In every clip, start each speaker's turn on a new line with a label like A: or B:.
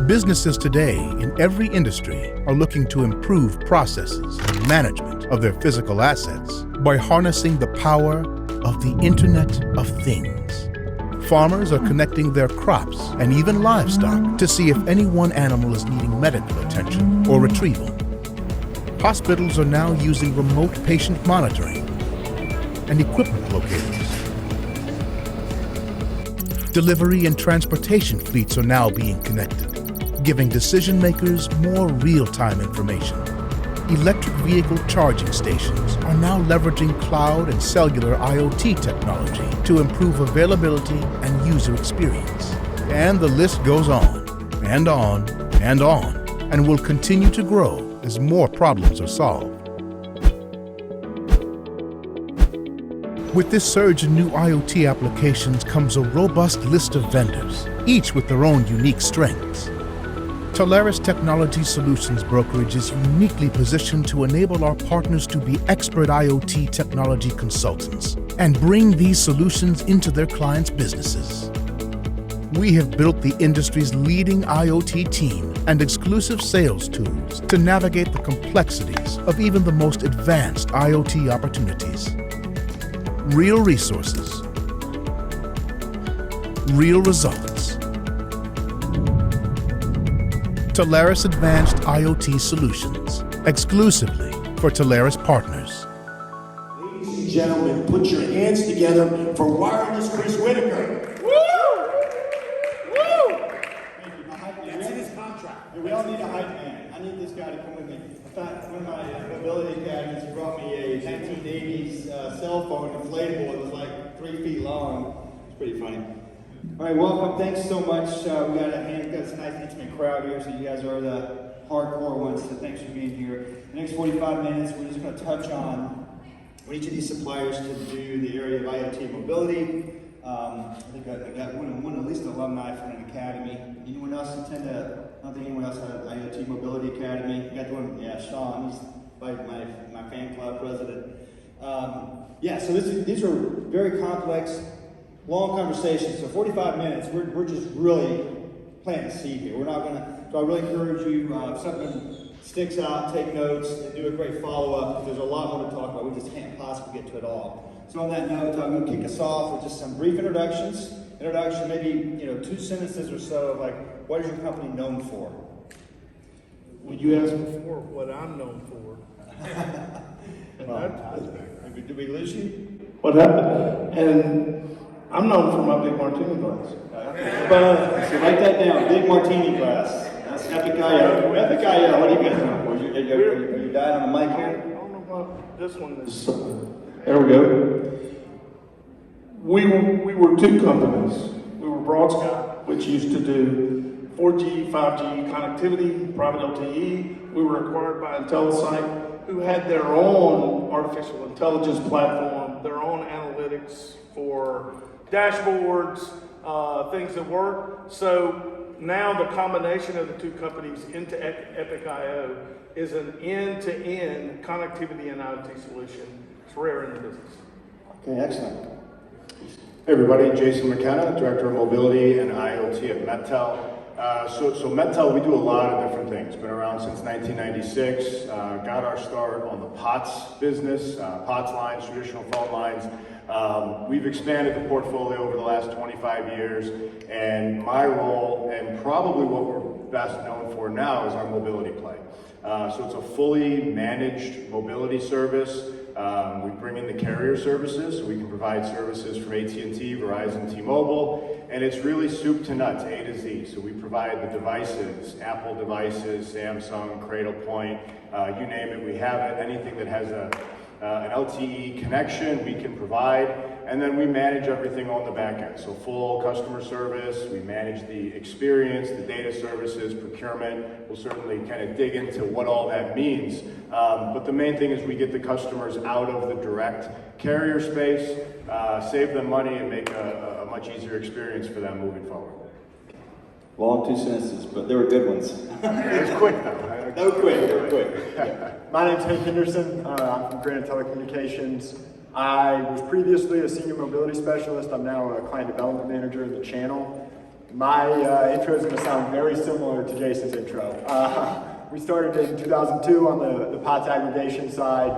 A: Businesses today in every industry are looking to improve processes and management of their physical assets by harnessing the power of the Internet of Things. Farmers are connecting their crops and even livestock to see if any one animal is needing medical attention or retrieval. Hospitals are now using remote patient monitoring and equipment locators. Delivery and transportation fleets are now being connected, giving decision makers more real-time information. Electric vehicle charging stations are now leveraging cloud and cellular IoT technology to improve availability and user experience. And the list goes on and on and on, and will continue to grow as more problems are solved. With this surge in new IoT applications comes a robust list of vendors, each with their own unique strengths. Telarus Technology Solutions Brokerage is uniquely positioned to enable our partners to be expert IoT technology consultants and bring these solutions into their clients' businesses. We have built the industry's leading IoT team and exclusive sales tools to navigate the complexities of even the most advanced IoT opportunities. Real resources, real results. Telarus Advanced IoT Solutions, exclusively for Telarus partners.
B: Ladies and gentlemen, put your hands together for wireless Chris Whitaker.
C: That's in his contract. We all need a hype man. I need this guy to come with me. In fact, one of my mobility academies brought me a 1980s cell phone, inflatable. It was like 3 feet long. It's pretty funny. All right, welcome. Thanks so much. We got a nice intimate crowd here, so you guys are the hardcore ones. So thanks for being here. The next 45 minutes, we're just going to touch on what each of these suppliers can do in the area of IoT mobility. I think I got one at least alumni from an academy. Anyone else attend I don't think anyone else had an IoT Mobility Academy. You got the one, yeah, Sean, he's my fan club president. Yeah, so these are very complex, long conversations. So 45 minutes, we're just really planting a seed here. We're not gonna, so I really encourage you, if something sticks out, take notes, and do a great follow-up. There's a lot more to talk about. We just can't possibly get to it all. So on that note, I'm going to kick us off with just some brief introductions. Introduction, maybe 2 sentences or so of like, what is your company known for?
D: Well, you asked before what I'm known for.
C: Did we lose you?
D: What happened? And I'm known for my big martini glass.
C: But so write that down. Big martini glass. That's Epic IO. Epic IO. What are you guys known for? Are you dying on the mic here?
D: I don't know what this one is. There we go. We were 2 companies. We were Broadsky, which used to do 4G, 5G connectivity, private LTE. We were acquired by IntelliSite, who had their own artificial intelligence platform, their own analytics for dashboards, things that work. So now the combination of the 2 companies into Epic IO is an end-to-end connectivity and IoT solution. It's rare in the business.
C: Okay, excellent.
E: Hey everybody, Jason McKenna, Director of Mobility and IoT at MetTel. So MetTel, we do a lot of different things. Been around since 1996. Got our start on the POTS business, POTS lines, traditional phone lines. We've expanded the portfolio over the last 25 years, and my role, and probably what we're best known for now, is our mobility play. So it's a fully managed mobility service. We bring in the carrier services, so we can provide services from AT&T, Verizon, T-Mobile, and it's really soup to nuts, A to Z. So we provide the devices, Apple devices, Samsung, Cradlepoint, you name it, we have it. Anything that has an LTE connection, we can provide, and then we manage everything on the back end. So full customer service, we manage the experience, the data services, procurement. We'll certainly kind of dig into what all that means. But the main thing is we get the customers out of the direct carrier space, save them money, and make a much easier experience for them moving forward.
C: Long 2 sentences, but they were good ones.
E: It was quick though.
C: They were quick.
F: My name's Hank Henderson. I'm from Granite Telecommunications. I was previously a senior mobility specialist. I'm now a client development manager in the channel. My intro is going to sound very similar to Jason's intro. We started in 2002 on the POTS aggregation side,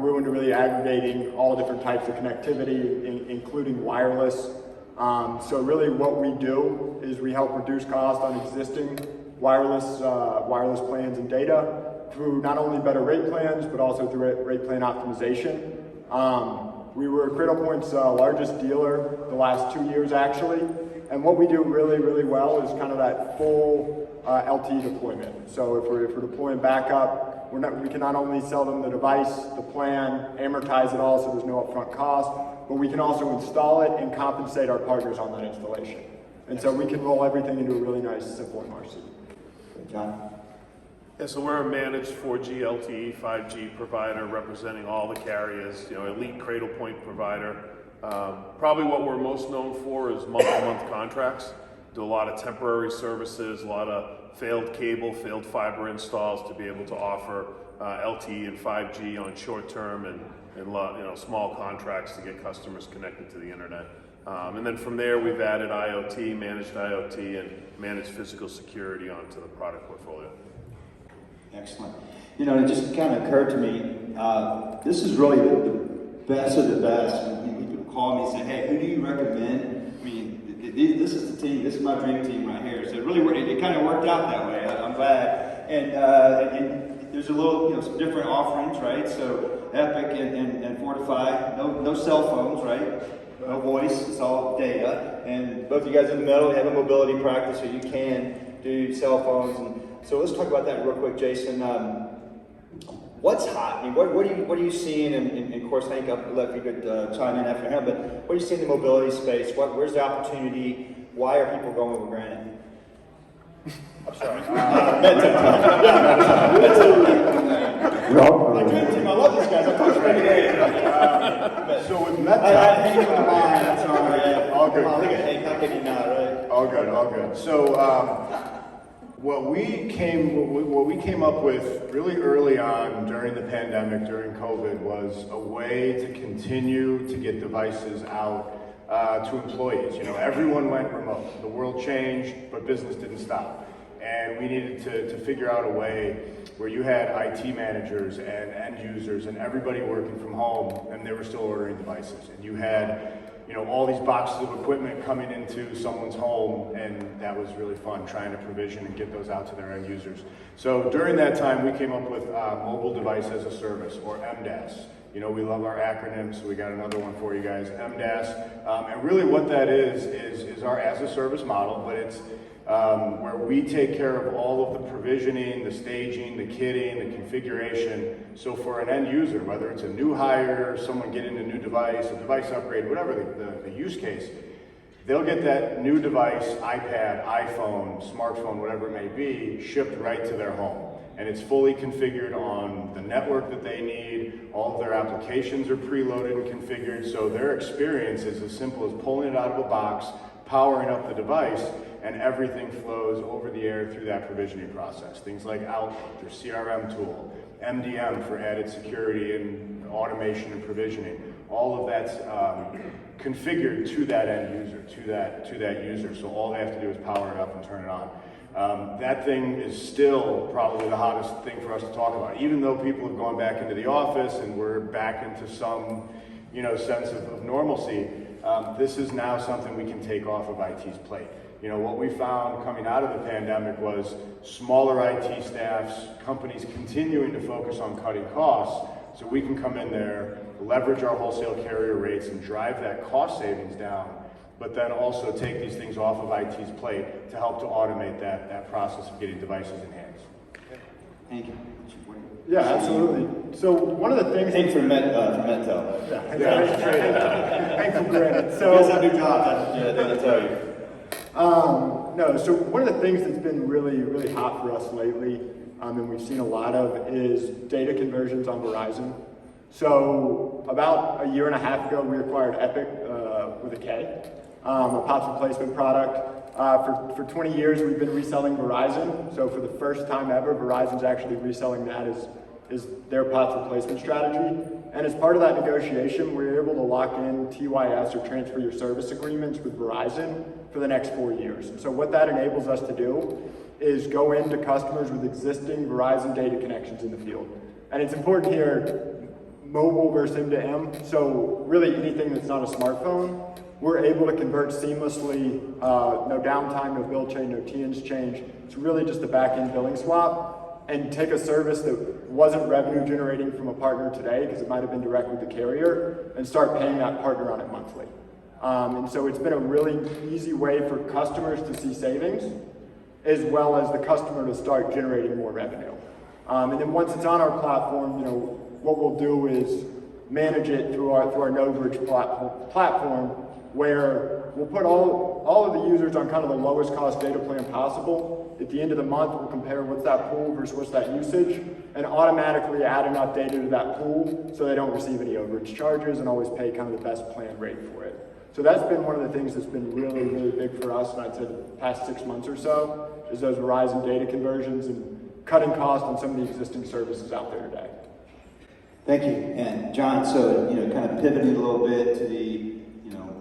F: grew into really aggregating all different types of connectivity, including wireless. So really what we do is we help reduce cost on existing wireless plans and data through not only better rate plans, but also through rate plan optimization. We were Cradlepoint's largest dealer the last 2 years, actually. And what we do really, really well is kind of that full LTE deployment. So if we're deploying backup, we can not only sell them the device, the plan, amortize it all so there's no upfront cost, but we can also install it and compensate our partners on that installation. And so we can roll everything into a really nice, simple MRC.
C: John?
G: Yeah, so we're a managed 4G, LTE, 5G provider representing all the carriers, elite Cradlepoint provider. Probably what we're most known for is month-to-month contracts. Do a lot of temporary services, a lot of failed cable, failed fiber installs to be able to offer LTE and 5G on short-term and small contracts to get customers connected to the internet. And then from there, we've added IoT, managed IoT, and managed physical security onto the product portfolio.
C: Excellent. It just kind of occurred to me, this is really the best of the best. When people call me and say, hey, who do you recommend? I mean, this is the team, this is my dream team right here. So it really it kind of worked out that way. I'm glad. And there's a little, some different offerings, right? So Epic and For2Fi, no cell phones, right? No voice, it's all data. And both you guys in the middle have a mobility practice, so you can do cell phones. And so let's talk about that real quick, Jason. What's hot? I mean, what are you seeing? And of course, Hank, I'll let you could chime in after him. But what are you seeing in the mobility space? Where's the opportunity? Why are people going with Granite? I'm sorry. MetTel. My dream team. I love these guys. I coach every day.
E: So with
C: I
E: MetTel,
C: hate my mind. I'm sorry.
E: all good.
C: Look at Hank. How can you not, right?
E: All good, all good. So what we came up with really early on during the pandemic, during COVID, was a way to continue to get devices out to employees. Everyone went remote. The world changed, but business didn't stop. And we needed to figure out a way where you had IT managers and end users and everybody working from home, and they were still ordering devices. And you had all these boxes of equipment coming into someone's home, and that was really fun, trying to provision and get those out to their end users. So during that time, we came up with Mobile Device as a Service, or MDAS. We love our acronyms, so we got another one for you guys, MDAS. And really what that is our as-a-service model, but it's where we take care of all of the provisioning, the staging, the kitting, the configuration. So for an end user, whether it's a new hire, someone getting a new device, a device upgrade, whatever the use case, they'll get that new device, iPad, iPhone, smartphone, whatever it may be, shipped right to their home. And it's fully configured on the network that they need. All of their applications are preloaded and configured, so their experience is as simple as pulling it out of a box, powering up the device, and everything flows over the air through that provisioning process. Things like Outlook, their CRM tool, MDM for added security and automation and provisioning. All of that's configured to that end user, to that user. So all they have to do is power it up and turn it on. That thing is still probably the hottest thing for us to talk about. Even though people have gone back into the office and we're back into some, sense of normalcy, this is now something we can take off of IT's plate. What we found coming out of the pandemic was smaller IT staffs, companies continuing to focus on cutting costs, so we can come in there, leverage our wholesale carrier rates and drive that cost savings down, but then also take these things off of IT's plate to help to automate that process of getting devices in hands.
C: Thank you.
F: Yeah, absolutely. So one of the things...
C: Hank from MetTel.
F: Hank from Granite.
C: So you guys have new jobs, I didn't tell you.
F: No, so one of the things that's been really, really hot for us lately, and we've seen a lot of, is data conversions on Verizon. So about a year and a half ago, we acquired Epic with a K, a POTS replacement product. For 20 years, we've been reselling Verizon. So for the first time ever, Verizon's actually reselling that as their POTS replacement strategy. And as part of that negotiation, we were able to lock in TYS, or transfer your service agreements, with Verizon for the next 4 years. And so what that enables us to do is go into customers with existing Verizon data connections in the field. And it's important here, mobile versus M2M. So really anything that's not a smartphone, we're able to convert seamlessly, no downtime, no bill change, no TNs change. It's really just a back-end billing swap, and take a service that wasn't revenue generating from a partner today, because it might have been direct with the carrier, and start paying that partner on it monthly. And so it's been a really easy way for customers to see savings, as well as the customer to start generating more revenue. And then once it's on our platform, what we'll do is manage it through our no-bridge platform, where we'll put all of the users on kind of the lowest cost data plan possible. At the end of the month, we'll compare what's that pool versus what's that usage, and automatically add enough data to that pool so they don't receive any overage charges and always pay kind of the best plan rate for it. So that's been one of the things that's been really, really big for us, and I'd say the past 6 months or so, is those Verizon data conversions and cutting costs on some of the existing services out there today.
H: Thank you. And John, so kind of pivoting a little bit to the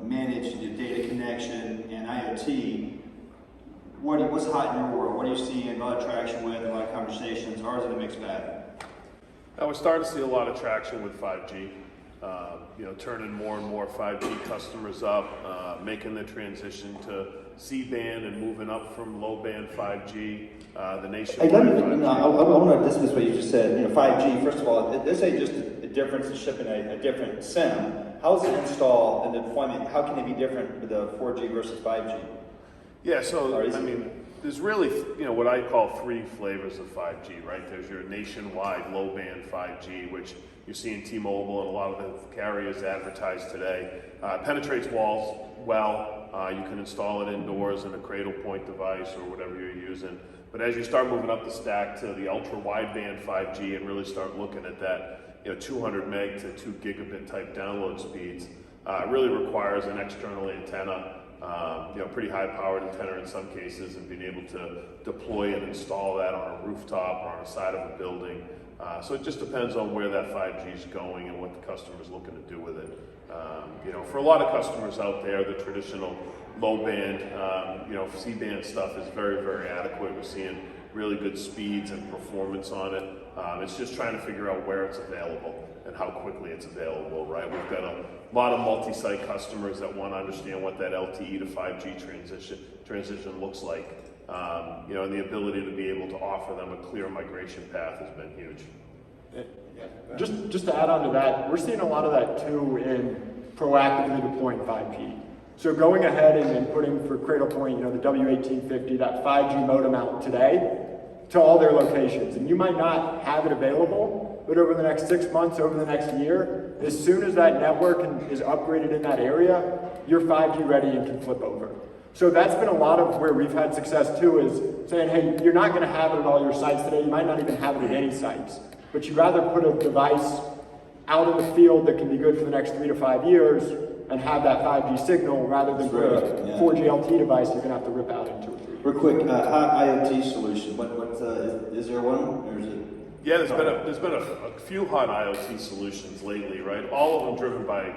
H: managed data connection and IoT. What's hot in your world? What are you seeing a lot of traction with, a lot of conversations? Or is it a mixed bag?
G: We're starting to see a lot of traction with 5G. Turning more and more 5G customers up, making the transition to C-band and moving up from low-band 5G, the nationwide 5G.
H: I want to dismiss what you just said. 5G, first of all, this ain't just a difference in shipping a different SIM. How's the install and the deployment, how can it be different with the 4G versus 5G?
G: Yeah, so, there's really, what I call 3 flavors of 5G, right? There's your nationwide low-band 5G, which you're seeing T-Mobile and a lot of the carriers advertise today. Penetrates walls well. You can install it indoors in a cradle point device or whatever you're using. But as you start moving up the stack to the ultra-wideband 5G and really start looking at that, 200 meg to 2 gigabit type download speeds, it really requires an external antenna. Pretty high-powered antenna in some cases, and being able to deploy and install that on a rooftop or on the side of a building. So it just depends on where that 5G is going and what the customer's looking to do with it. For a lot of customers out there, the traditional low-band, C-band stuff is very, very adequate. We're seeing really good speeds and performance on it. It's just trying to figure out where it's available and how quickly it's available, right? We've got a lot of multi-site customers that want to understand what that LTE to 5G transition looks like. And the ability to be able to offer them a clear migration path has been huge.
F: Just to add on to that, we're seeing a lot of that too in proactively deploying 5G. So going ahead and putting for Cradle Point, the W1850, that 5G modem out today to all their locations. And you might not have it available, but over the next 6 months, over the next year, as soon as that network is upgraded in that area, you're 5G ready and can flip over. So that's been a lot of where we've had success too, is saying, hey, you're not gonna have it at all your sites today, you might not even have it at any sites, but you'd rather put a device out in the field that can be good for the next 3 to 5 years and have that 5G signal rather than put a 4G LTE device you're gonna have to rip out into it.
H: Real quick, hot IoT solution. Is there one, or is it?
G: Yeah, there's been a few hot IoT solutions lately, right? All of them driven by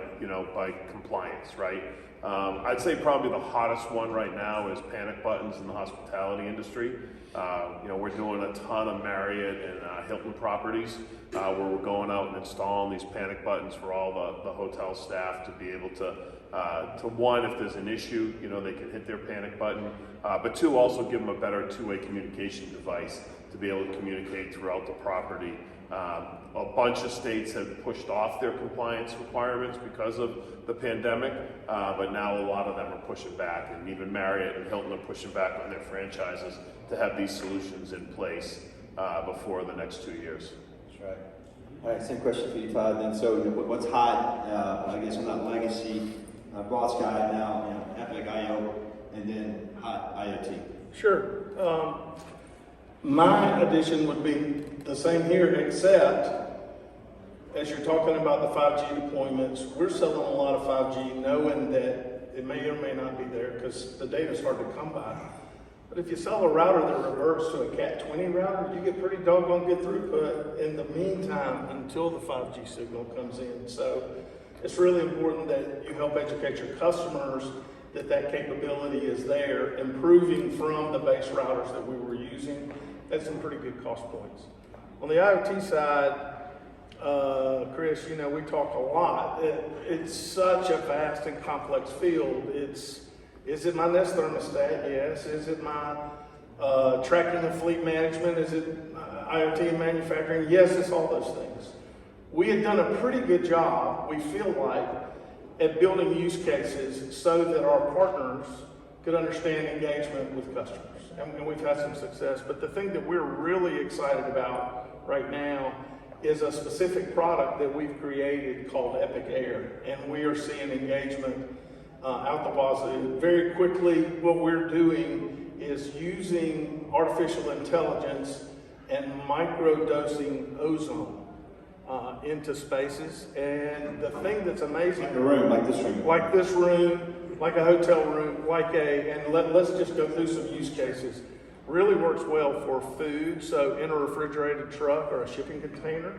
G: by compliance, right? I'd say probably the hottest one right now is panic buttons in the hospitality industry. We're doing a ton of Marriott and Hilton properties where we're going out and installing these panic buttons for all the hotel staff to be able to one, if there's an issue, they can hit their panic button, but 2, also give them a better 2-way communication device to be able to communicate throughout the property. A bunch of states have pushed off their compliance requirements because of the pandemic, but now a lot of them are pushing back, and even Marriott and Hilton are pushing back on their franchises to have these solutions in place before the next 2 years.
H: That's right. All right, same question for you, Todd. Then, so what's hot? I guess on that legacy, Broad Sky now, Epic IO, and then hot IoT.
D: Sure. My addition would be the same here, except as you're talking about the 5G deployments, we're selling a lot of 5G knowing that it may or may not be there because the data is hard to come by. But if you sell a router that reverts to a Cat 20 router, you get pretty doggone good throughput in the meantime until the 5G signal comes in. So it's really important that you help educate your customers that that capability is there, improving from the base routers that we were using at some pretty good cost points. On the IoT side, Chris, you know, we talk a lot. It's such a vast and complex field. Is it my Nest thermostat? Yes. Is it my tracking and fleet management? Is it IoT and manufacturing? Yes, it's all those things. We had done a pretty good job, we feel like, at building use cases so that our partners could understand engagement with customers. And we've had some success. But the thing that we're really excited about right now is a specific product that we've created called Epic Air. And we are seeing engagement out the wazoo. Very quickly, what we're doing is using artificial intelligence and micro-dosing ozone into spaces. And the thing that's amazing—
H: Like a room, like this room.
D: Like this room, like a hotel room, let's just go through some use cases. Really works well for food, so in a refrigerated truck or a shipping container,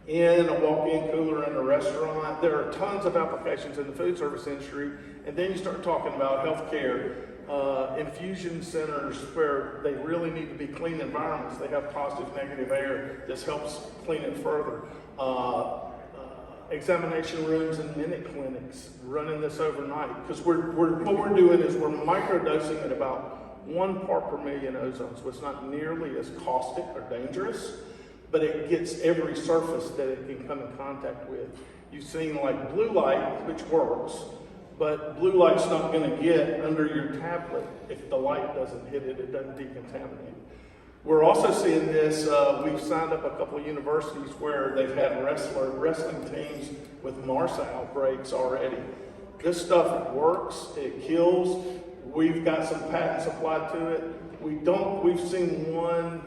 D: in a walk-in cooler in a restaurant. There are tons of applications in the food service industry. And then you start talking about healthcare, infusion centers where they really need to be clean environments. They have positive, negative air. This helps clean it further. Examination rooms and minute clinics, running this overnight. Because what we're doing is we're microdosing at about 1 part per million ozone. So it's not nearly as caustic or dangerous, but it gets every surface that it can come in contact with. You've seen like blue light, which works, but blue light's not going to get under your tablet if the light doesn't hit it. It doesn't decontaminate. We're also seeing this, we've signed up a couple of universities where they've had wrestling teams with MRSA outbreaks already. This stuff works, it kills. We've got some patents applied to it. We've seen one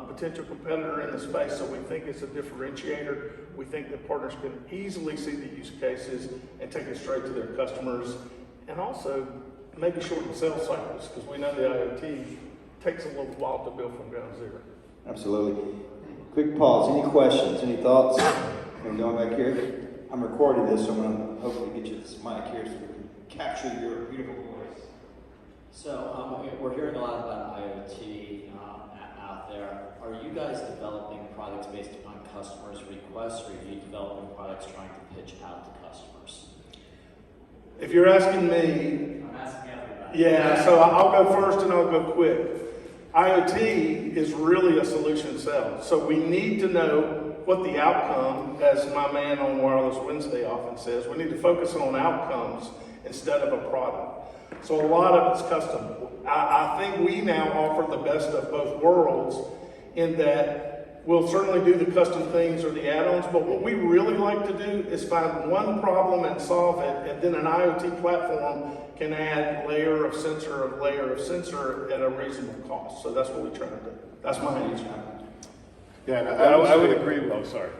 D: potential competitor in the space, so we think it's a differentiator. We think that partners can easily see the use cases and take it straight to their customers, and also maybe shorten sales cycles, because we know the IoT takes a little while to build from ground zero.
H: Absolutely. Quick pause. Any questions? Any thoughts? I'm going back here. I'm recording this, so I'm going to hopefully get you this mic here so we can capture your beautiful voice.
I: So we're hearing a lot about IoT out there. Are you guys developing products based upon customers' requests, or are you developing products trying to pitch out to customers?
D: If you're asking me,
I: I'm asking everybody.
D: yeah, so I'll go first and I'll go quick. IoT is really a solution sell. So we need to know what the outcome, as my man on Wireless Wednesday often says, we need to focus on outcomes instead of a product. So a lot of it's custom. I think we now offer the best of both worlds in that we'll certainly do the custom things or the add-ons, but what we really like to do is find one problem and solve it, and then an IoT platform can add layer of sensor at a reasonable cost. So that's what we try to do. That's my answer.
E: Yeah, and
G: I would agree with, oh, sorry.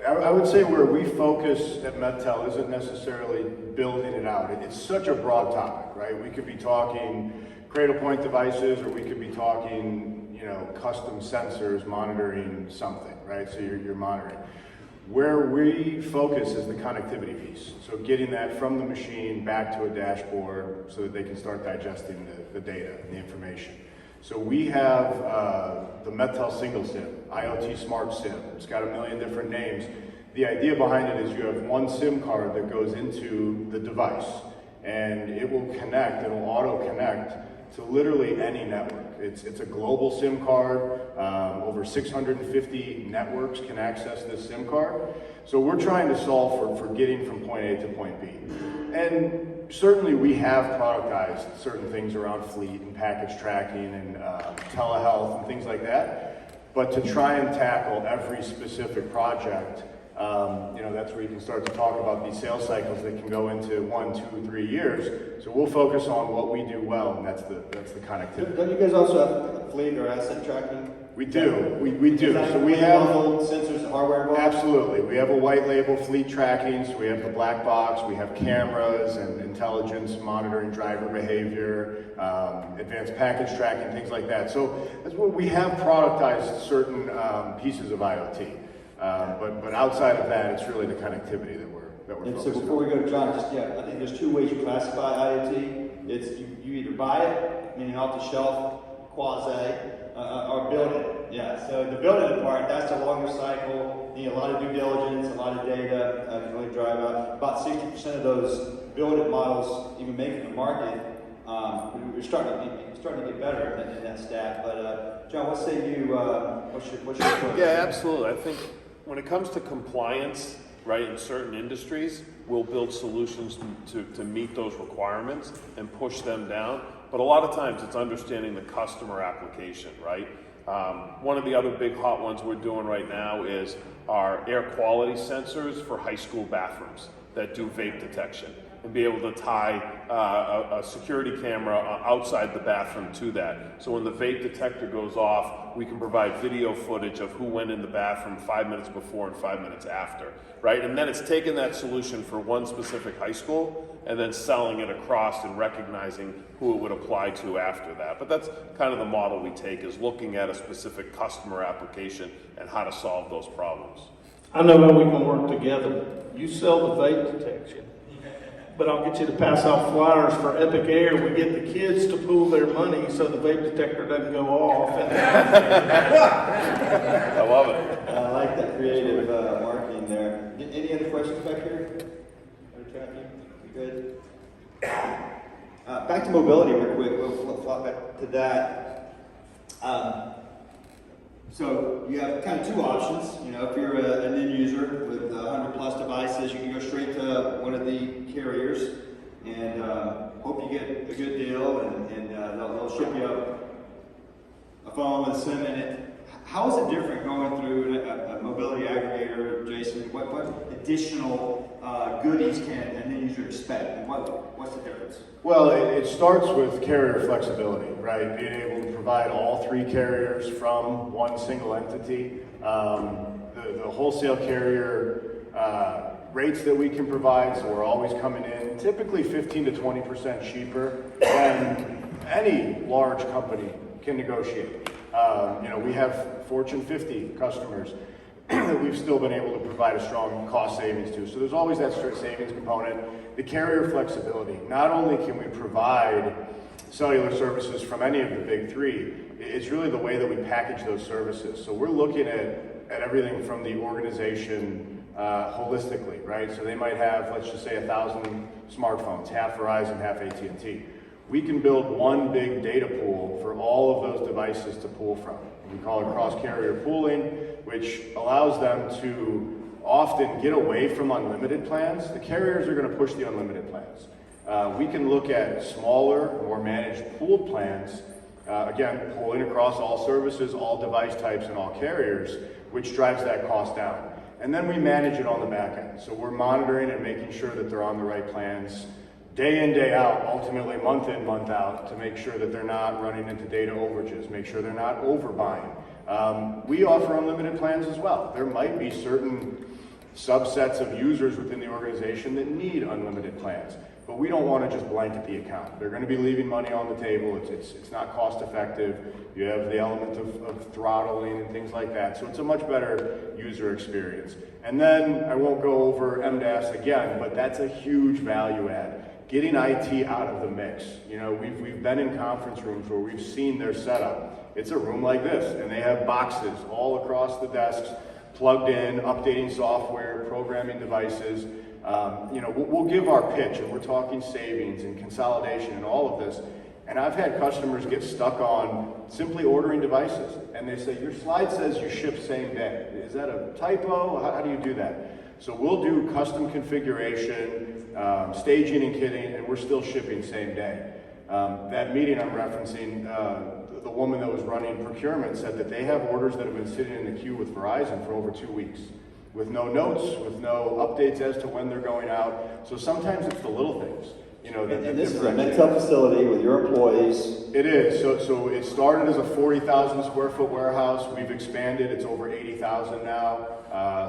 E: I would say where we focus at MetTel isn't necessarily building it out. It's such a broad topic, right? We could be talking cradle point devices, or we could be talking, you know, custom sensors monitoring something, right? So you're monitoring. Where we focus is the connectivity piece. So getting that from the machine back to a dashboard so that they can start digesting the data and the information. So we have the MetTel Single SIM, IoT Smart SIM. It's got a million different names. The idea behind it is you have one SIM card that goes into the device, and it will connect, it'll auto-connect to literally any network. It's a global SIM card. Over 650 networks can access this SIM card. So we're trying to solve for getting from point A to point B. And certainly we have productized certain things around fleet and package tracking and telehealth and things like that. But to try and tackle every specific project, you know, that's where you can start to talk about these sales cycles that can go into 1, 2, 3 years. So we'll focus on what we do well, and that's the connectivity.
H: Don't you guys also have fleet or asset tracking
E: We do. We do. So we have
H: sensors and hardware involved?
E: Absolutely. We have a white label fleet tracking, so we have the black box, we have cameras and intelligence monitoring driver behavior, advanced package tracking, things like that. So that's what we have productized certain pieces of IoT. But outside of that, it's really the connectivity that we're
H: And
E: focused
H: so before we go to John, just I think there's two ways you classify IoT. It's you either buy it, meaning off the shelf, quasi, or build it. Yeah, so the building part, that's a longer cycle, need a lot of due diligence, a lot of data, can really drive out. About 60% of those build it models even make it to market. We're starting to get better in that stat. But John, what say you, what's your approach?
G: Yeah, absolutely. I think when it comes to compliance, right, in certain industries, we'll build solutions to meet those requirements and push them down. But a lot of times it's understanding the customer application, right? One of the other big hot ones we're doing right now is our air quality sensors for high school bathrooms that do vape detection, and be able to tie a security camera outside the bathroom to that. So when the vape detector goes off, we can provide video footage of who went in the bathroom 5 minutes before and 5 minutes after, right? And then it's taking that solution for one specific high school and then selling it across and recognizing who it would apply to after that. But that's kind of the model we take, is looking at a specific customer application and how to solve those problems.
D: I know how we can work together. You sell the vape detection, but I'll get you to pass out flyers for Epic Air. We get the kids to pool their money so the vape detector doesn't go off.
G: I love it.
H: I like that creative marketing there. Any other questions back here? Good. Back to mobility real quick. We'll flip back to that. So you have kind of two options. You know, if you're an end user with 100 plus devices, you can go straight to one of the carriers and hope you get a good deal, and they'll ship you a phone with a SIM in it. How is it different going through a mobility aggregator, Jason? What additional goodies can an end user expect, and what's the difference?
E: Well, it starts with carrier flexibility, right? Being able to provide all three carriers from one single entity. The wholesale carrier rates that we can provide, so we're always coming in typically 15 to 20% cheaper than any large company can negotiate. We have Fortune 50 customers that we've still been able to provide a strong cost savings to. So there's always that savings component. The carrier flexibility. Not only can we provide cellular services from any of the big three, it's really the way that we package those services. So we're looking at everything from the organization holistically, right? So they might have, let's just say, 1,000 smartphones, half Verizon, half AT&T. We can build one big data pool for all of those devices to pull from. We call it cross-carrier pooling, which allows them to often get away from unlimited plans. The carriers are going to push the unlimited plans. We can look at smaller, more managed pooled plans, again, pooling across all services, all device types, and all carriers, which drives that cost down. And then we manage it on the back end. So we're monitoring and making sure that they're on the right plans day in, day out, ultimately month in, month out, to make sure that they're not running into data overages, make sure they're not overbuying. We offer unlimited plans as well. There might be certain subsets of users within the organization that need unlimited plans, but we don't want to just blanket the account. They're going to be leaving money on the table. It's not cost effective. You have the element of throttling and things like that. So it's a much better user experience. And then I won't go over MDAS again, but that's a huge value add. Getting IT out of the mix. You know, we've been in conference rooms where we've seen their setup. It's a room like this, and they have boxes all across the desks, plugged in, updating software, programming devices. We'll give our pitch, and we're talking savings and consolidation and all of this. And I've had customers get stuck on simply ordering devices, and they say, your slide says you ship same day. Is that a typo? How do you do that? So we'll do custom configuration, staging and kitting, and we're still shipping same day. That meeting I'm referencing, the woman that was running procurement said that they have orders that have been sitting in the queue with Verizon for over 2 weeks, with no notes, with no updates as to when they're going out. So sometimes it's the little things,
H: And this is a MetTel facility with your employees,
E: It is. So it started as a 40,000 square foot warehouse. We've expanded. It's over 80,000 now.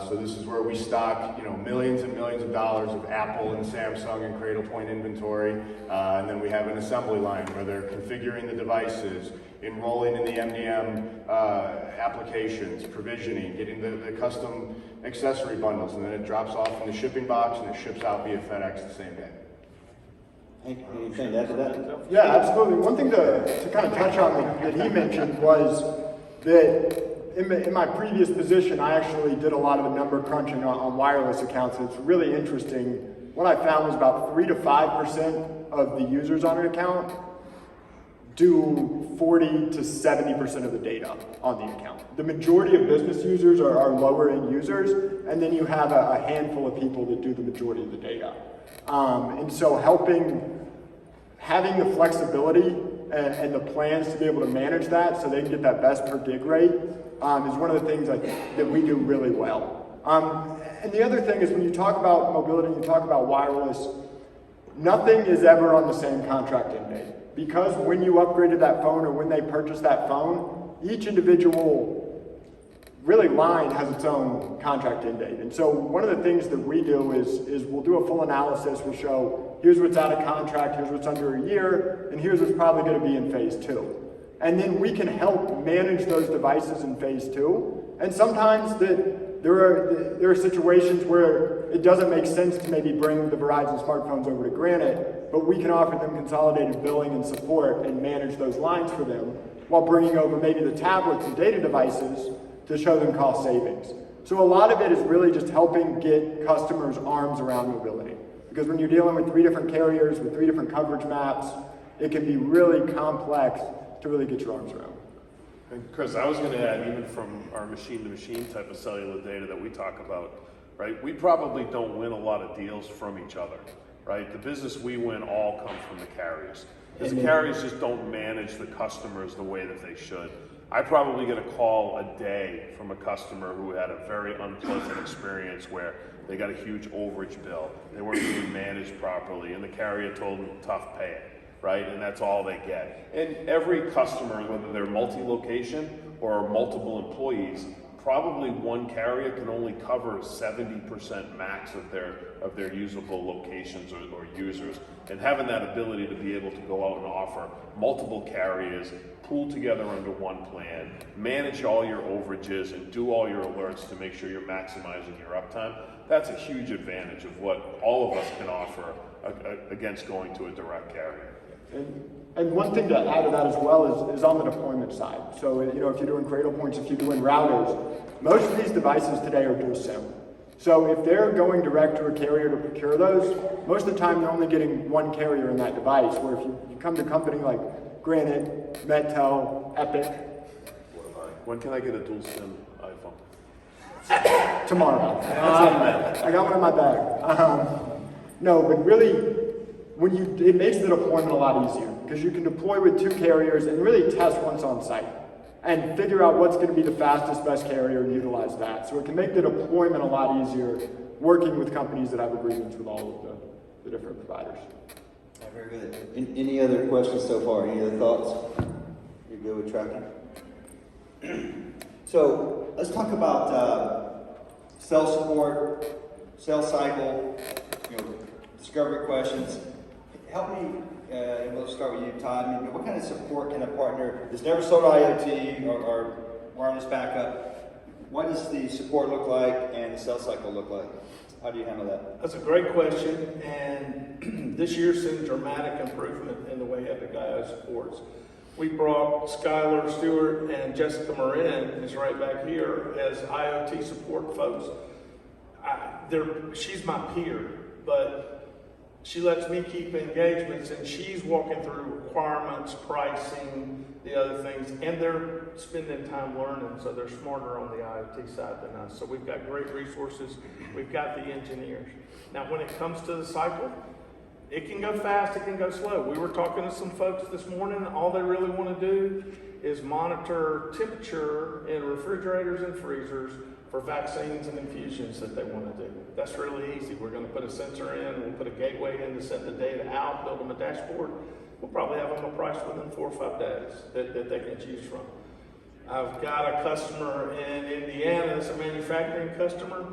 E: So this is where we stock, millions and millions of dollars of Apple and Samsung and Cradlepoint inventory. And then we have an assembly line where they're configuring the devices, enrolling in the MDM applications, provisioning, getting the custom accessory bundles, and then it drops off in the shipping box and it ships out via FedEx the same day.
H: Anything to add to that?
F: Yeah, absolutely. One thing to kind of touch on that he mentioned was that in my previous position, I actually did a lot of the number crunching on wireless accounts. And it's really interesting. What I found was about 3 to 5% of the users on an account do 40 to 70% of the data on the account. The majority of business users are lower end users, and then you have a handful of people that do the majority of the data. And so having the flexibility and the plans to be able to manage that so they can get that best per gig rate is one of the things that we do really well. And the other thing is when you talk about mobility, you talk about wireless, nothing is ever on the same contract end date. Because when you upgraded that phone or when they purchased that phone, each individual line has its own contract end date. And so one of the things that we do is we'll do a full analysis. We'll show here's what's out of contract, here's what's under a year, and here's what's probably going to be in phase 2. And then we can help manage those devices in phase 2. And sometimes there are situations where it doesn't make sense to maybe bring the Verizon smartphones over to Granite, but we can offer them consolidated billing and support and manage those lines for them while bringing over maybe the tablets and data devices to show them cost savings. So a lot of it is really just helping get customers' arms around mobility. Because when you're dealing with 3 different carriers with 3 different coverage maps, it can be really complex to really get your arms around.
G: And Chris, I was going to add, even from our machine-to-machine type of cellular data that we talk about, right? We probably don't win a lot of deals from each other, right? The business we win all comes from the carriers. Because the carriers just don't manage the customers the way that they should. I probably get a call a day from a customer who had a very unpleasant experience where they got a huge overage bill. They weren't being managed properly, and the carrier told them, tough, pay it, right? And that's all they get. And every customer, whether they're multi-location or multiple employees, probably one carrier can only cover 70% max of their usable locations or users. And having that ability to be able to go out and offer multiple carriers, pool together under one plan, manage all your overages and do all your alerts to make sure you're maximizing your uptime, that's a huge advantage of what all of us can offer against going to a direct carrier.
F: And one thing to add to that as well is on the deployment side. So, if you're doing cradle points, if you're doing routers, most of these devices today are dual SIM. So if they're going direct to a carrier to procure those, most of the time you're only getting one carrier in that device, where if you come to a company like Granite, MetTel, Epic.
G: When can I get a dual SIM iPhone?
F: Tomorrow. I got one in my bag. No, but really, it makes the deployment a lot easier because you can deploy with 2 carriers and really test once on site and figure out what's going to be the fastest, best carrier and utilize that. So it can make the deployment a lot easier working with companies that have agreements with all of the different providers.
H: Very good. Any other questions so far? Any other thoughts? You're good with tracking? So let's talk about cell support, sales cycle, discovery questions. Help me, and we'll start with you, Todd. What kind of support can a partner that's never sold IoT or wireless backup, what does the support look like and the sales cycle look like? How do you handle that?
D: That's a great question, and this year's seen dramatic improvement in the way Epic IO supports. We brought Skylar Stewart and Jessica Marin is right back here as IoT support folks. She's my peer, but she lets me keep engagements, and she's walking through requirements, pricing, the other things, and they're spending time learning, so they're smarter on the IoT side than us. So we've got great resources. We've got the engineers. Now, when it comes to the cycle, it can go fast, it can go slow. We were talking to some folks this morning. All they really want to do is monitor temperature in refrigerators and freezers for vaccines and infusions that they want to do. That's really easy. We're going to put a sensor in, we'll put a gateway in to send the data out, build them a dashboard. we'll probably have them a price within 4 or 5 days that they can choose from. I've got a customer in Indiana that's a manufacturing customer,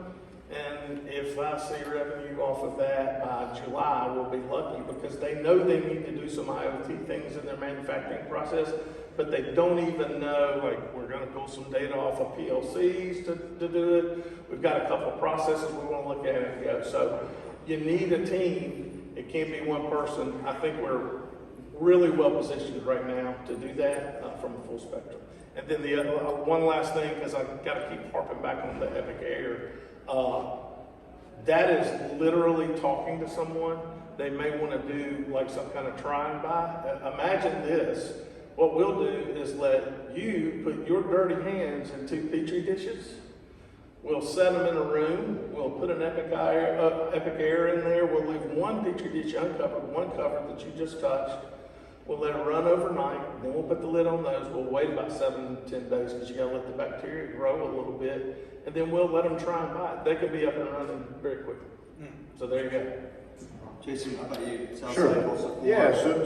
D: and if I see revenue off of that by July, we'll be lucky because they know they need to do some IoT things in their manufacturing process, but they don't even know, like, we're going to pull some data off of PLCs to do it. We've got a couple of processes we want to look at and go. So you need a team. It can't be one person. I think we're really well positioned right now to do that from a full spectrum. And then the other, one last thing, because I've got to keep harping back on the Epic Air. That is literally talking to someone. They may want to do like some kind of try and buy. Imagine this. What we'll do is let you put your dirty hands in 2 Petri dishes. We'll set them in a room. We'll put an Epic Air in there. We'll leave 1 Petri dish uncovered, 1 covered that you just touched. We'll let it run overnight. Then we'll put the lid on those. We'll wait about 7 to 10 days because you got to let the bacteria grow a little bit. And then we'll let them try and buy it. They can be up and running very quickly. So there you go.
H: Jason, how about you?
E: Sure. Yeah, so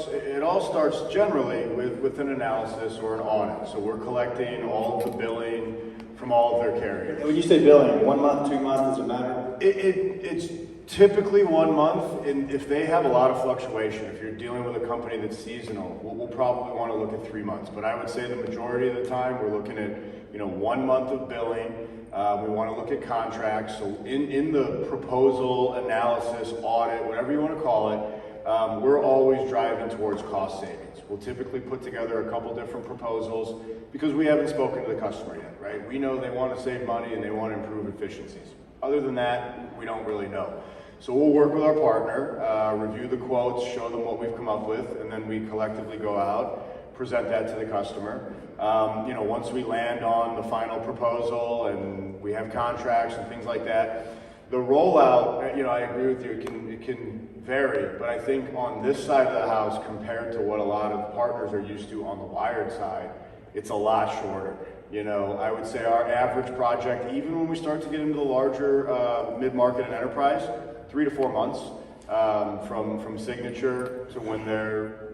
E: it all starts generally with an analysis or an audit. So we're collecting all the billing from all of their carriers.
H: And when you say billing, 1 month, 2 months, does it matter?
E: It's typically 1 month, and if they have a lot of fluctuation, if you're dealing with a company that's seasonal, we'll probably want to look at 3 months. But I would say the majority of the time we're looking at 1 month of billing. We want to look at contracts. So in the proposal, analysis, audit, whatever you want to call it, we're always driving towards cost savings. We'll typically put together a couple different proposals because we haven't spoken to the customer yet, right? We know they want to save money and they want to improve efficiencies. Other than that, we don't really know. So we'll work with our partner, review the quotes, show them what we've come up with, and then we collectively go out, present that to the customer. Once we land on the final proposal and we have contracts and things like that, the rollout, I agree with you, it can vary, but I think on this side of the house compared to what a lot of partners are used to on the wired side, it's a lot shorter. I would say our average project, even when we start to get into the larger mid-market and enterprise, 3 to 4 months from signature to when they're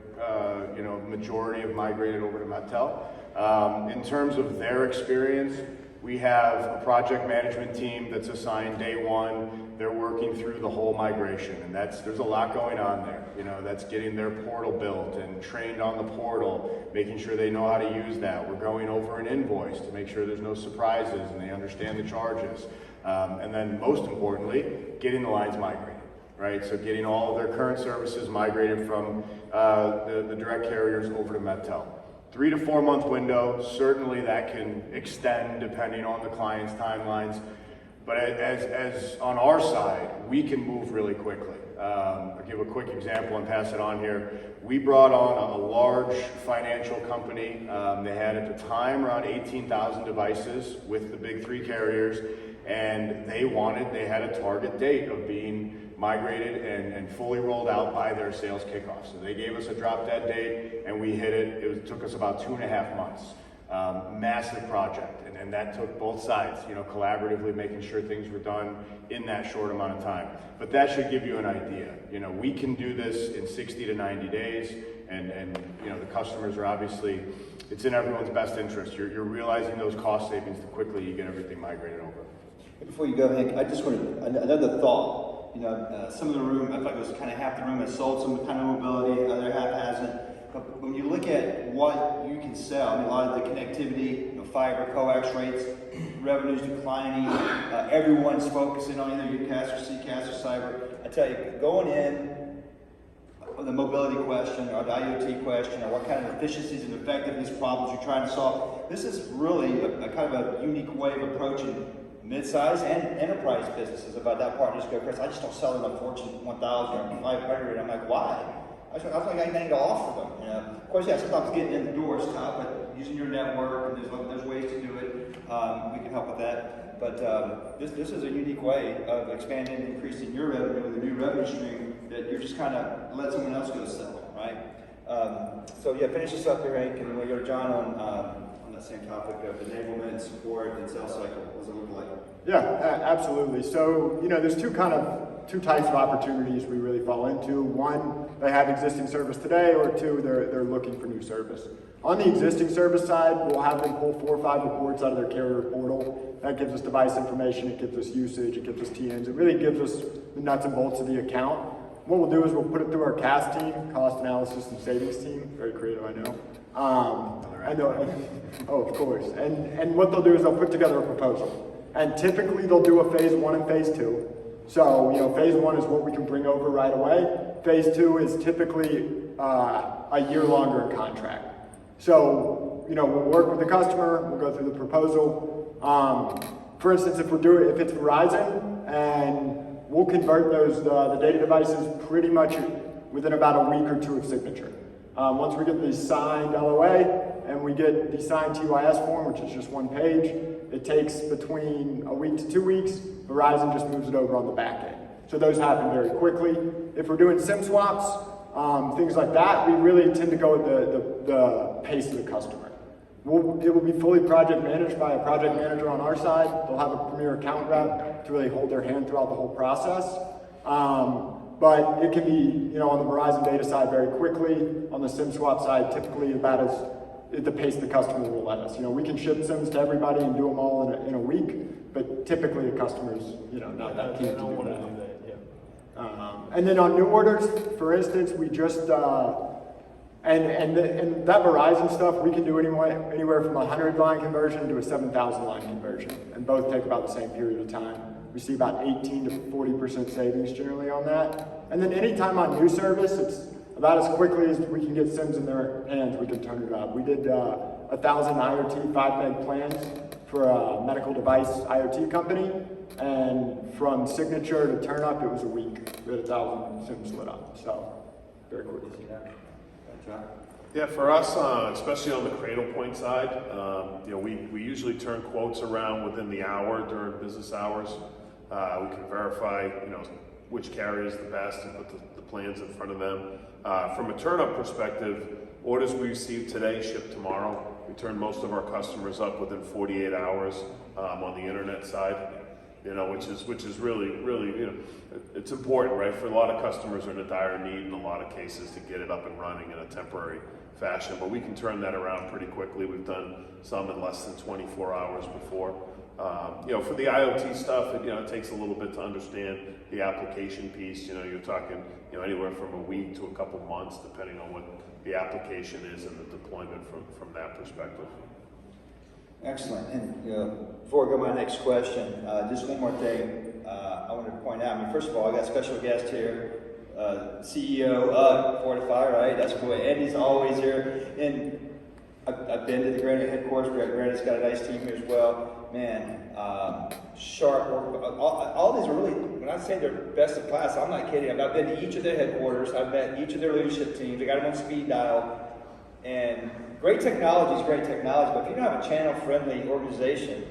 E: majority have migrated over to MetTel. In terms of their experience, we have a project management team that's assigned day 1. They're working through the whole migration, and there's a lot going on there. That's getting their portal built and trained on the portal, making sure they know how to use that. We're going over an invoice to make sure there's no surprises and they understand the charges. And then most importantly, getting the lines migrated. Right, so getting all of their current services migrated from the direct carriers over to MetTel. 3 to 4 month window, certainly that can extend depending on the client's timelines. But as on our side, we can move really quickly. I'll give a quick example and pass it on here. We brought on a large financial company. They had at the time around 18,000 devices with the big 3 carriers, and they had a target date of being migrated and fully rolled out by their sales kickoff. So they gave us a drop dead date and we hit it. It took us about 2.5 months. Massive project, and that took both sides, collaboratively making sure things were done in that short amount of time. But that should give you an idea. We can do this in 60 to 90 days, and the customers are obviously, it's in everyone's best interest. You're realizing those cost savings the quickly you get everything migrated over.
H: Before you go, Hank, I just wanted another thought. Some of the room, I thought it was kind of half the room has sold some kind of mobility, the other half hasn't. But when you look at what you can sell, a lot of the connectivity, fiber, coax rates, revenues declining, everyone's focusing on either UCaaS or CCaaS or cyber. I tell you, going in on the mobility question or the IoT question or what kind of efficiencies and effectiveness problems you're trying to solve, this is really a kind of a unique way of approaching mid-size and enterprise businesses about that part. Just go, Chris, I just don't sell enough Fortune 1000 or 500. I'm like, why? I don't think I have anything to offer them. Of course, yeah, sometimes getting in the door is tough, but using your network and there's ways to do it. We can help with that. But this is a unique way of expanding and increasing your revenue with a new revenue stream that you're just kind of let someone else go sell, right? So yeah, finish this up here, Hank, and we'll go to John on that same topic of enablement and support and sales cycle. What does it look like?
F: Yeah, absolutely. So, there's two kind of two types of opportunities we really fall into. One, they have existing service today, or two, they're looking for new service. On the existing service side, we'll have them pull 4 or 5 reports out of their carrier portal. That gives us device information, it gives us usage, it gives us TNs, it really gives us the nuts and bolts of the account. What we'll do is we'll put it through our CAS team, cost analysis and savings team, very creative, I know. Oh, of course. And what they'll do is they'll put together a proposal. And typically they'll do a phase 1 and phase 2. So, phase 1 is what we can bring over right away. Phase 2 is typically a year longer in contract. So, we'll work with the customer, we'll go through the proposal. For instance, if it's Verizon, and we'll convert the data devices pretty much within about a week or 2 of signature. Once we get the signed LOA and we get the signed TYS form, which is just 1 page, it takes between a week to 2 weeks. Verizon just moves it over on the back end. So those happen very quickly. If we're doing SIM swaps, things like that, we really tend to go with the pace of the customer. It will be fully project managed by a project manager on our side. They'll have a premier account rep to really hold their hand throughout the whole process. But it can be, on the Verizon data side very quickly. On the SIM swap side, typically about at the pace the customer will let us. We can ship SIMs to everybody and do them all in a week, but typically the customer's, not that keen to do that. And then on new orders, for instance, we just, and that Verizon stuff, we can do anywhere from a 100 line conversion to a 7,000 line conversion, and both take about the same period of time. We see about 18 to 40% savings generally on that. And then anytime on new service, it's about as quickly as we can get SIMs in their hands, we can turn it up. We did 1,000 IoT 5 meg plans for a medical device IoT company, and from signature to turn up, it was a week. We had 1,000 SIMs lit up, so very quickly.
G: Yeah, for us, especially on the cradle point side, we usually turn quotes around within the hour during business hours. We can verify, which carrier is the best and put the plans in front of them. From a turn-up perspective, orders we receive today ship tomorrow. We turn most of our customers up within 48 hours on the internet side. Which is really, it's important, right? For a lot of customers are in a dire need in a lot of cases to get it up and running in a temporary fashion, but we can turn that around pretty quickly. We've done some in less than 24 hours before. For the IoT stuff, it takes a little bit to understand the application piece. You're talking, anywhere from a week to a couple months, depending on what the application is and the deployment from that perspective.
H: Excellent. And before I go to my next question, just one more thing I wanted to point out. First of all, I got a special guest here, CEO of For2Fi, right? That's cool. Andy's always here. And I've been to the Granite headquarters. Granite's got a nice team here as well. Man, sharp work. All these are really, when I say they're best in class, I'm not kidding. I've been to each of their headquarters. I've met each of their leadership teams. They got them on speed dial. And great technology is great technology, but if you don't have a channel-friendly organization,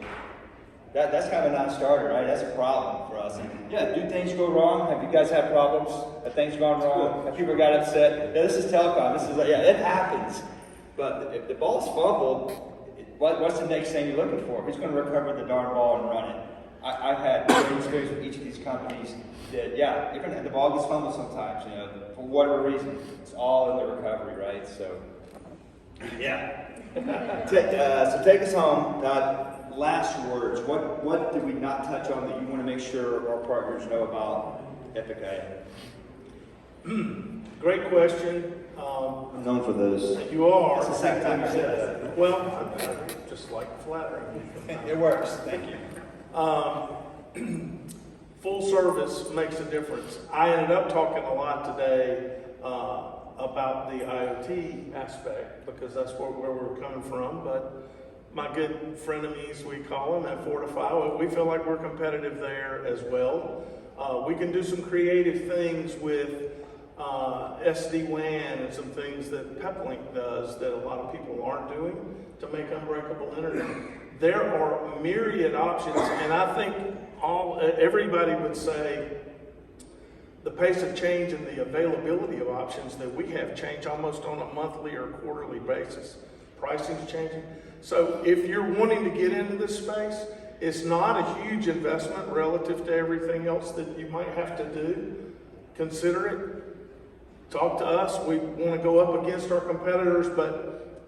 H: that's kind of a non-starter, right? That's a problem for us. And do things go wrong? Have you guys had problems? Have things gone wrong? Have people got upset? This is telecom. It happens. But if the ball's fumbled, what's the next thing you're looking for? Who's going to recover the darn ball and run it? I've had great experience with each of these companies that, the ball gets fumbled sometimes, for whatever reason. It's all in the recovery, right? So, so take us home. Last words. What did we not touch on that you want to make sure our partners know about Epic IO?
D: Great question.
H: I'm known for those.
D: You are.
H: That's the second time you said that.
D: Well, just like flattering.
H: It works. Thank you.
D: Full service makes a difference. I ended up talking a lot today about the IoT aspect because that's where we're coming from. But my good frenemies, we call them at For2Fi, we feel like we're competitive there as well. We can do some creative things with SD-WAN and some things that Peplink does that a lot of people aren't doing to make unbreakable internet. There are myriad options, and I think everybody would say the pace of change and the availability of options that we have change almost on a monthly or quarterly basis. Pricing's changing. So if you're wanting to get into this space, It's not a huge investment relative to everything else that you might have to do. Consider it. Talk to us. We want to go up against our competitors, but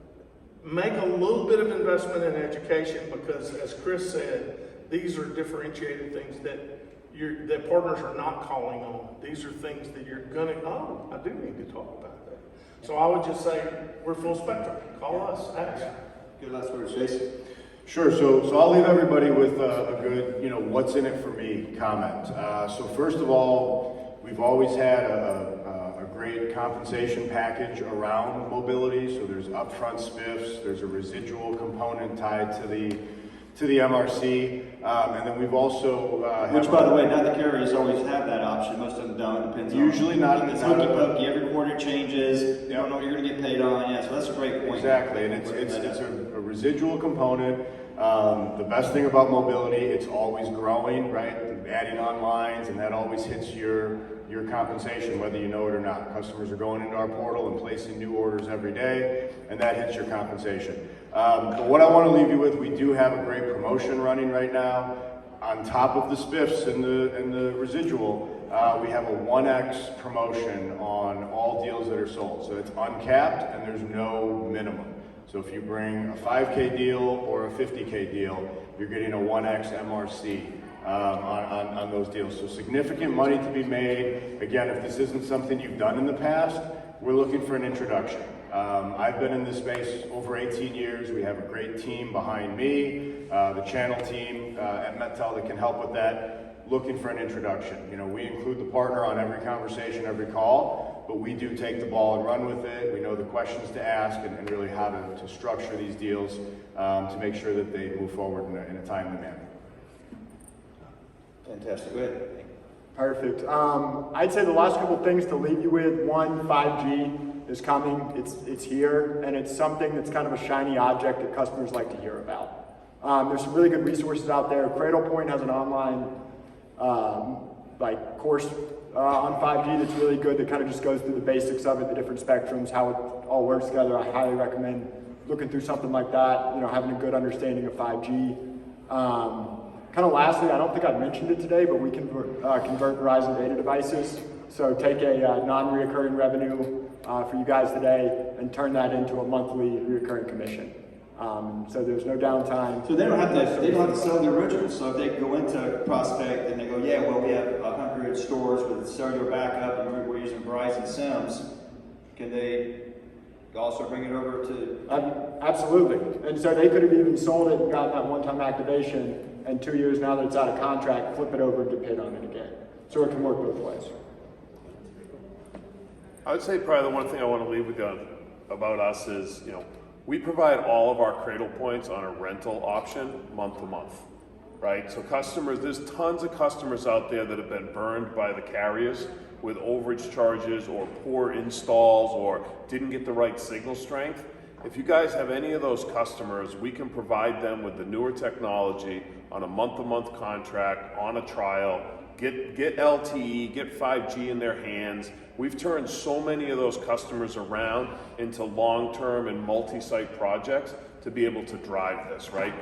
D: make a little bit of investment in education because, as Chris said, these are differentiated things that partners are not calling on. These are things that you're gonna, I do need to talk about that. So I would just say, we're full spectrum. Call us, ask.
H: Good last words, Jason.
E: Sure, so I'll leave everybody with a good, what's in it for me comment. So first of all, we've always had a great compensation package around mobility. So there's upfront spiffs, there's a residual component tied to the MRC, and then we've also
H: which, by the way, not the carriers always have that option. Most of them don't. Depends.
E: Usually not.
H: It's hokey pokey. Every quarter changes. You don't know what you're going to get paid on. Yeah, so that's a great point.
E: Exactly, and it's a residual component. The best thing about mobility, it's always growing, right? Adding on lines, and that always hits your compensation, whether you know it or not. Customers are going into our portal and placing new orders every day, and that hits your compensation. But what I want to leave you with, we do have a great promotion running right now. On top of the spiffs and the residual, we have a 1x promotion on all deals that are sold. So it's uncapped and there's no minimum. So if you bring a 5K deal or a 50K deal, you're getting a 1x MRC on those deals. So significant money to be made. Again, if this isn't something you've done in the past, we're looking for an introduction. I've been in this space over 18 years. We have a great team behind me, the channel team at MetTel that can help with that, looking for an introduction. We include the partner on every conversation, every call, but we do take the ball and run with it. We know the questions to ask and really how to structure these deals to make sure that they move forward in a timely manner.
H: Fantastic. Go ahead.
F: Perfect. I'd say the last couple things to leave you with. One, 5G is coming. It's here, and it's something that's kind of a shiny object that customers like to hear about. There's some really good resources out there. Cradlepoint has an online course on 5G that's really good, that kind of just goes through the basics of it, the different spectrums, how it all works together. I highly recommend looking through something like that, having a good understanding of 5G. Kind of lastly, I don't think I've mentioned it today, but we can convert Verizon data devices. So take a non-reoccurring revenue for you guys today and turn that into a monthly reoccurring commission. So there's no downtime.
H: So they don't have to sell the originals. So if they go into Prospect and they go, yeah, well, we have 100 stores with cellular backup and we're using Verizon SIMs, can they also bring it over to?
F: Absolutely. And so they could have even sold it and gotten that one-time activation, and 2 years now that it's out of contract, flip it over and get paid on it again. So it can work both ways.
G: I would say probably the one thing I want to leave with you about us is, we provide all of our Cradle points on a rental option month to month, right? So customers, there's tons of customers out there that have been burned by the carriers with overage charges or poor installs or didn't get the right signal strength. If you guys have any of those customers, we can provide them with the newer technology on a month-to-month contract, on a trial, get LTE, get 5G in their hands. We've turned so many of those customers around into long-term and multi-site projects to be able to drive this, right?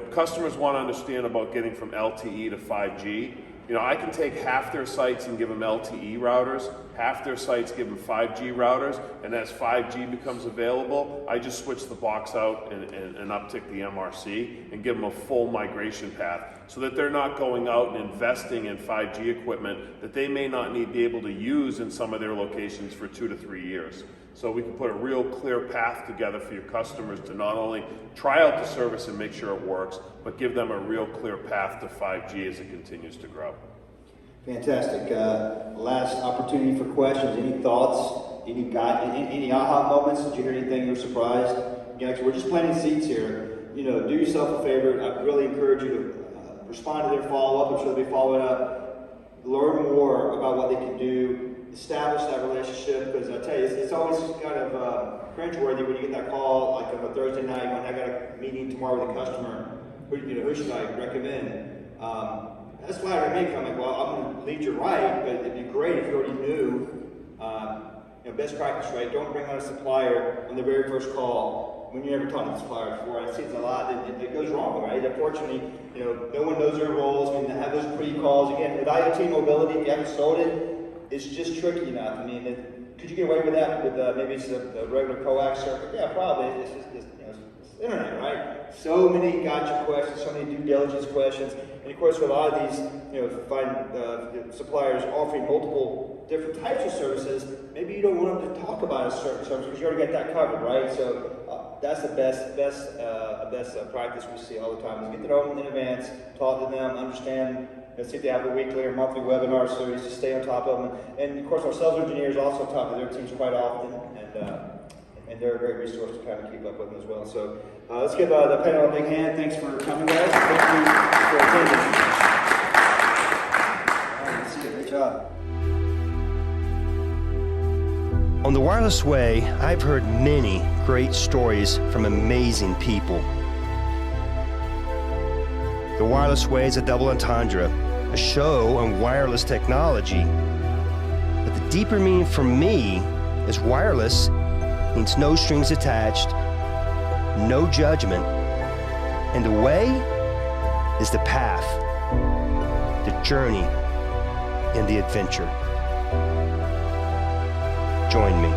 G: Customers want to understand about getting from LTE to 5G. I can take half their sites and give them LTE routers, half their sites give them 5G routers, and as 5G becomes available, I just switch the box out and uptick the MRC and give them a full migration path so that they're not going out and investing in 5G equipment that they may not be able to use in some of their locations for 2 to 3 years. So we can put a real clear path together for your customers to not only try out the service and make sure it works, but give them a real clear path to 5G as it continues to grow.
H: Fantastic. Last opportunity for questions. Any thoughts? Any aha moments? Did you hear anything you were surprised? Again, we're just planting seeds here. Do yourself a favor. I really encourage you to respond to their follow-up. I'm sure they'll be following up. Learn more about what they can do. Establish that relationship, because I tell you, it's always kind of cringeworthy when you get that call like on a Thursday night when I got a meeting tomorrow with a customer. Who should I recommend? That's flattering me. I'm like, well, I'm going to lead you right, but it'd be great if you already knew
C: best practice, right? Don't bring on a supplier on the very first call when you never talked to the supplier before. I see it a lot. It goes wrong, right? Unfortunately, no one knows their roles. I mean, to have those pre-calls again with IoT mobility. If you haven't sold it, it's just tricky enough. I mean, could you get away with that with maybe it's a regular coax circuit? Yeah, probably. It's just it's internet, right? So many gotcha questions, so many due diligence questions, and of course, with a lot of these, suppliers offering multiple different types of services, maybe you don't want them to talk about a certain service because you already got that covered, right? So that's the best practice we see all the time is get to know them in advance, talk to them, understand. See if they have a weekly or monthly webinar series to stay on top of them. And of course, our sales engineers also talk to their teams quite often, and they're a great resource to kind of keep up with them as well. So let's give the panel a big hand. Thanks for coming, guys. Thank you for attending.
H: All right, see you. Great job.
J: On the wireless way, I've heard many great stories from amazing people. The Wireless Way is a double entendre, a show on wireless technology. But the deeper meaning for me is wireless means no strings attached, no judgment, and the way is the path, the journey, and the adventure. Join me.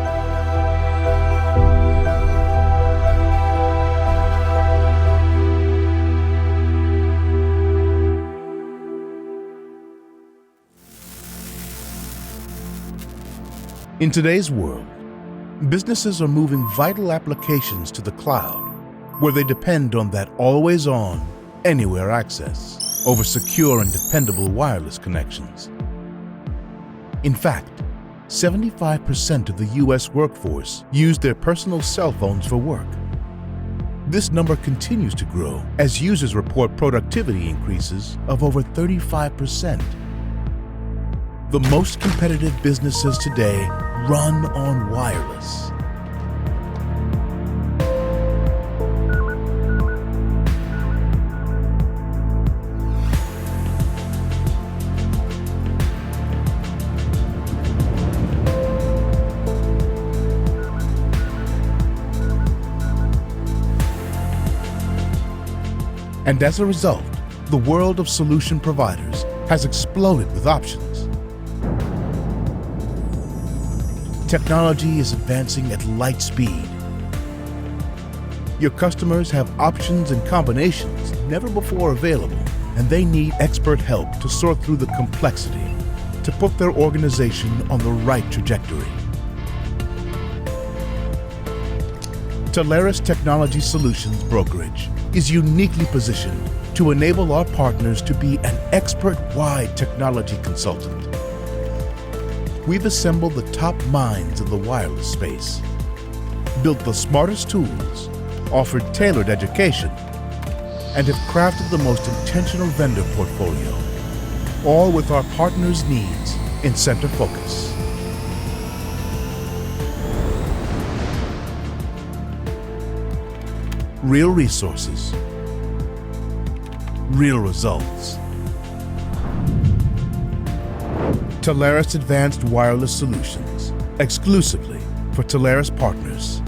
A: In today's world, businesses are moving vital applications to the cloud, where they depend on that always-on, anywhere access over secure and dependable wireless connections. In fact, 75% of the U.S. workforce use their personal cell phones for work. This number continues to grow as users report productivity increases of over 35%. The most competitive businesses today run on wireless. And as a result, the world of solution providers has exploded with options. Technology is advancing at light speed. Your customers have options and combinations never before available, and they need expert help to sort through the complexity to put their organization on the right trajectory. Telarus Technology Solutions Brokerage is uniquely positioned to enable our partners to be an expert-wide technology consultant. We've assembled the top minds in the wireless space, built the smartest tools, offered tailored education, and have crafted the most intentional vendor portfolio, all with our partners' needs in center focus. Real resources, real results. Telarus Advanced Wireless Solutions, exclusively for Telarus partners.